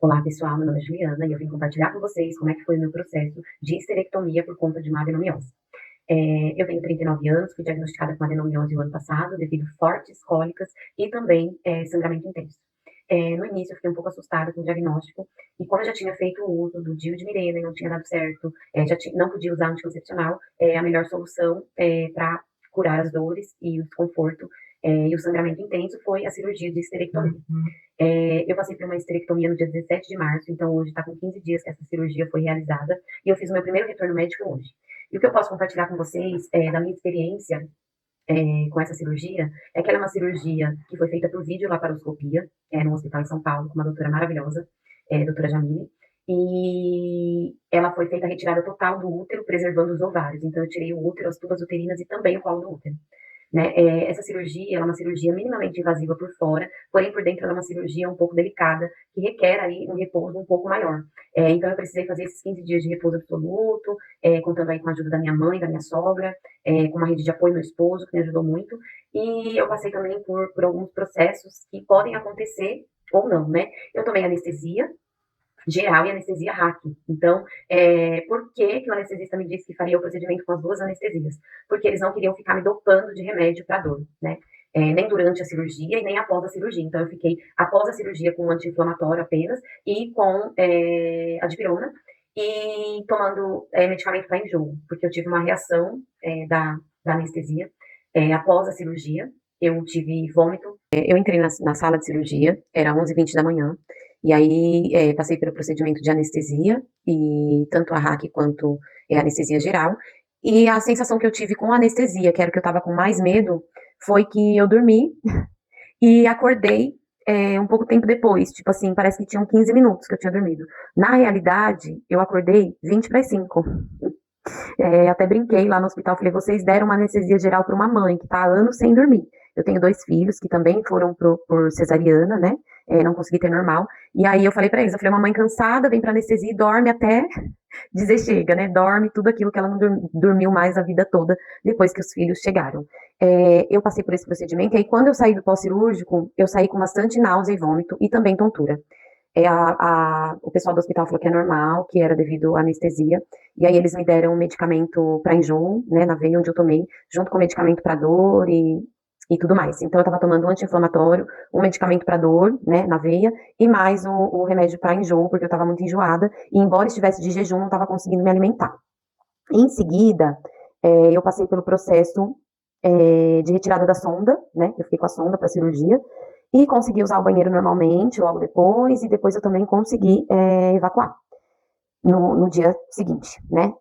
Olá pessoal, meu nome é Juliana e eu vim compartilhar com vocês como é que foi o meu processo de histerectomia por conta de uma adenomiose. Eu tenho 39 anos, fui diagnosticada com adenomiose o ano passado devido a fortes cólicas e também sangramento intenso. No início eu fiquei um pouco assustada com o diagnóstico e como eu já tinha feito o uso do DIU de Mirena e não tinha dado certo, não podia usar anticoncepcional, a melhor solução para curar as dores e o desconforto e o sangramento intenso foi a cirurgia de histerectomia. Eu passei por uma histerectomia no dia 17 de março, então hoje está com 15 dias que essa cirurgia foi realizada e eu fiz o meu primeiro retorno médico hoje. E o que eu posso compartilhar com vocês da minha experiência com essa cirurgia é que ela é uma cirurgia que foi feita por videolaparoscopia, no hospital em São Paulo, com uma doutora maravilhosa, doutora Jamile, e ela foi feita a retirada total do útero, preservando os ovários. Então eu tirei o útero, as tubas uterinas e também o colo do útero. Né? Essa cirurgia ela é uma cirurgia minimamente invasiva por fora, porém por dentro ela é uma cirurgia um pouco delicada, que requer aí um repouso um pouco maior. Então eu precisei fazer esses 15 dias de repouso absoluto, contando aí com a ajuda da minha mãe, da minha sogra, com uma rede de apoio, meu esposo, que me ajudou muito, e eu passei também por alguns processos que podem acontecer ou não, né? Eu tomei anestesia, geral e anestesia RAC. Então, por que, que o anestesista me disse que faria o procedimento com as duas anestesias? Porque eles não queriam ficar me dopando de remédio para dor, né? Nem durante a cirurgia e nem após a cirurgia. Então, eu fiquei após a cirurgia com um anti-inflamatório apenas e com a dipirona e tomando medicamento para enjoo, porque eu tive uma reação da anestesia após a cirurgia. Eu tive vômito. Eu entrei na sala de cirurgia, era 11h20 da manhã, e aí passei pelo procedimento de anestesia, e tanto a RAC quanto a anestesia geral. E a sensação que eu tive com a anestesia, que era o que eu estava com mais medo, foi que eu dormi e acordei um pouco tempo depois. Tipo assim, parece que tinham 15 minutos que eu tinha dormido. Na realidade, eu acordei 20 para as 5. Até brinquei lá no hospital, falei, vocês deram uma anestesia geral para uma mãe que está há anos sem dormir. Eu tenho 2 filhos que também foram por cesariana, né? Não consegui ter normal. E aí eu falei para eles, eu falei, uma mãe cansada vem para anestesia e dorme até dizer chega, né? Dorme tudo aquilo que ela não dormiu mais a vida toda depois que os filhos chegaram. Eu passei por esse procedimento e aí quando eu saí do pós-cirúrgico, eu saí com bastante náusea e vômito e também tontura. O pessoal do hospital falou que é normal, que era devido à anestesia, e aí eles me deram um medicamento para enjoo, né, na veia onde eu tomei, junto com medicamento para dor e tudo mais. Então eu estava tomando um anti-inflamatório, um medicamento para dor, né, na veia, e mais o remédio para enjoo, porque eu estava muito enjoada, e embora estivesse de jejum, não estava conseguindo me alimentar. Em seguida, eu passei pelo processo de retirada da sonda, né, eu fiquei com a sonda para cirurgia, e consegui usar o banheiro normalmente logo depois, e depois eu também consegui evacuar no dia seguinte, né?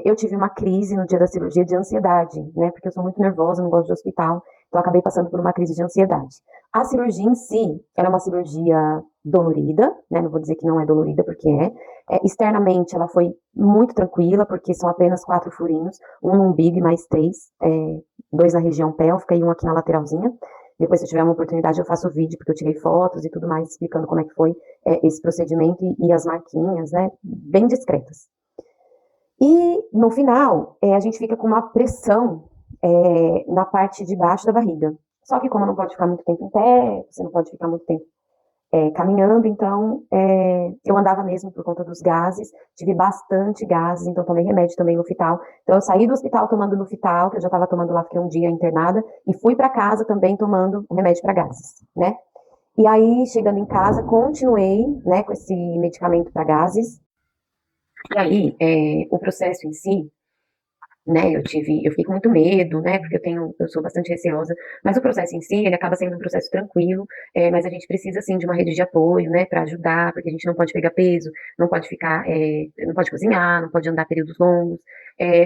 Eu tive uma crise no dia da cirurgia de ansiedade, né? Porque eu sou muito nervosa, não gosto de hospital, então eu acabei passando por uma crise de ansiedade. A cirurgia em si, ela é uma cirurgia dolorida, né? Não vou dizer que não é dolorida, porque externamente ela foi muito tranquila, porque são apenas 4 furinhos, um no umbigo e mais 3, 2 na região pélvica e um aqui na lateralzinha. Depois, se eu tiver uma oportunidade, eu faço vídeo, porque eu tirei fotos e tudo mais, explicando como é que foi esse procedimento e as marquinhas, né, bem discretas. E, no final, a gente fica com uma pressão na parte de baixo da barriga. Só que como não pode ficar muito tempo em pé, você não pode ficar muito tempo caminhando, então eu andava mesmo por conta dos gases, tive bastante gases, então tomei remédio também no hospital. Então eu saí do hospital tomando no hospital, que eu já estava tomando lá, fiquei um dia internada, e fui para casa também tomando remédio para gases, né? E aí, chegando em casa, continuei, né, com esse medicamento para gases. E aí, o processo em si, né, eu fiquei com muito medo, né, porque eu sou bastante receosa, mas o processo em si, ele acaba sendo um processo tranquilo, mas a gente precisa, sim, de uma rede de apoio, né, para ajudar, porque a gente não pode pegar peso, não pode ficar, não pode cozinhar, não pode andar períodos longos,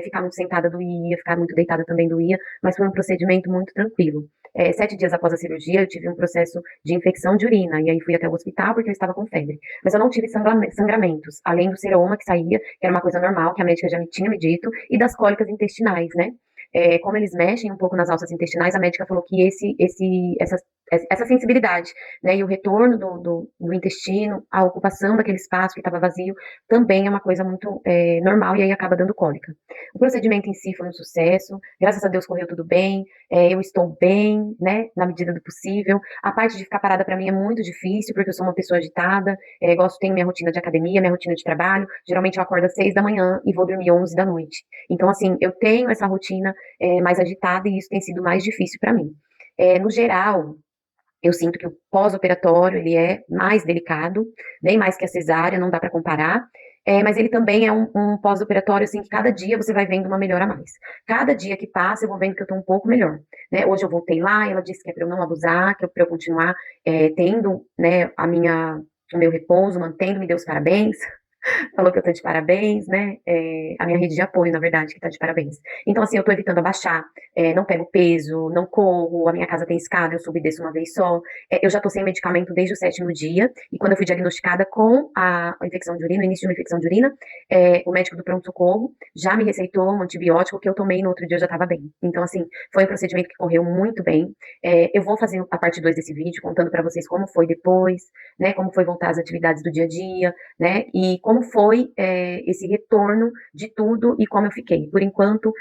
ficar muito sentada doía, ficar muito deitada também doía, mas foi um procedimento muito tranquilo. 7 dias após a cirurgia, eu tive um processo de infecção de urina, e aí fui até o hospital porque eu estava com febre. Mas eu não tive sangramentos, além do seroma que saía, que era uma coisa normal, que a médica já me tinha me dito, e das cólicas intestinais, né? Como eles mexem um pouco nas alças intestinais, a médica falou que essas essa sensibilidade, né, e o retorno do intestino, a ocupação daquele espaço que estava vazio, também é uma coisa muito normal e aí acaba dando cólica. O procedimento em si foi um sucesso, graças a Deus correu tudo bem, eu estou bem, né, na medida do possível. A parte de ficar parada para mim é muito difícil, porque eu sou uma pessoa agitada, tenho minha rotina de academia, minha rotina de trabalho, geralmente eu acordo às 6 da manhã e vou dormir 11 da noite. Então, assim, eu tenho essa rotina mais agitada e isso tem sido mais difícil para mim. No geral, eu sinto que o pós-operatório ele é mais delicado, bem mais que a cesárea, não dá para comparar. Mas ele também é um pós-operatório, assim, que cada dia você vai vendo uma melhora a mais. Cada dia que passa, eu vou vendo que eu estou um pouco melhor. Né? Hoje eu voltei lá, ela disse que é para eu não abusar, que é para eu continuar tendo, né, o meu repouso, mantendo, me deu os parabéns, falou que eu tô de parabéns, né? A minha rede de apoio, na verdade, que tá de parabéns. Então, assim, eu tô evitando abaixar, não pego peso, não corro, a minha casa tem escada, eu subo e desço uma vez só. Eu já tô sem medicamento desde o 7º dia, e quando eu fui diagnosticada com a infecção de urina, o início de uma infecção de urina, o médico do pronto-socorro já me receitou um antibiótico que eu tomei no outro dia eu já tava bem. Então, assim, foi um procedimento que correu muito bem. Eu vou fazer a parte 2 desse vídeo, contando pra vocês como foi depois, né? Como foi voltar às atividades do dia a dia, né? E como foi esse retorno de tudo e como eu fiquei. Por enquanto,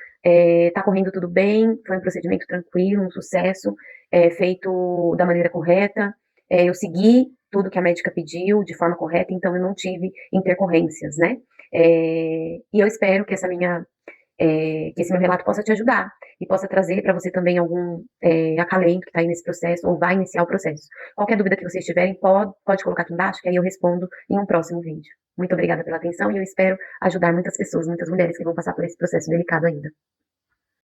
tá correndo tudo bem, foi um procedimento tranquilo, um sucesso, feito da maneira correta. Eu segui tudo que a médica pediu de forma correta, então eu não tive intercorrências, né? E eu espero que que esse meu relato possa te ajudar e possa trazer para você também algum acalento que está aí nesse processo ou vai iniciar o processo. Qualquer dúvida que vocês tiverem, pode colocar aqui embaixo, que aí eu respondo em um próximo vídeo. Muito obrigada pela atenção e eu espero ajudar muitas pessoas, muitas mulheres que vão passar por esse processo delicado ainda.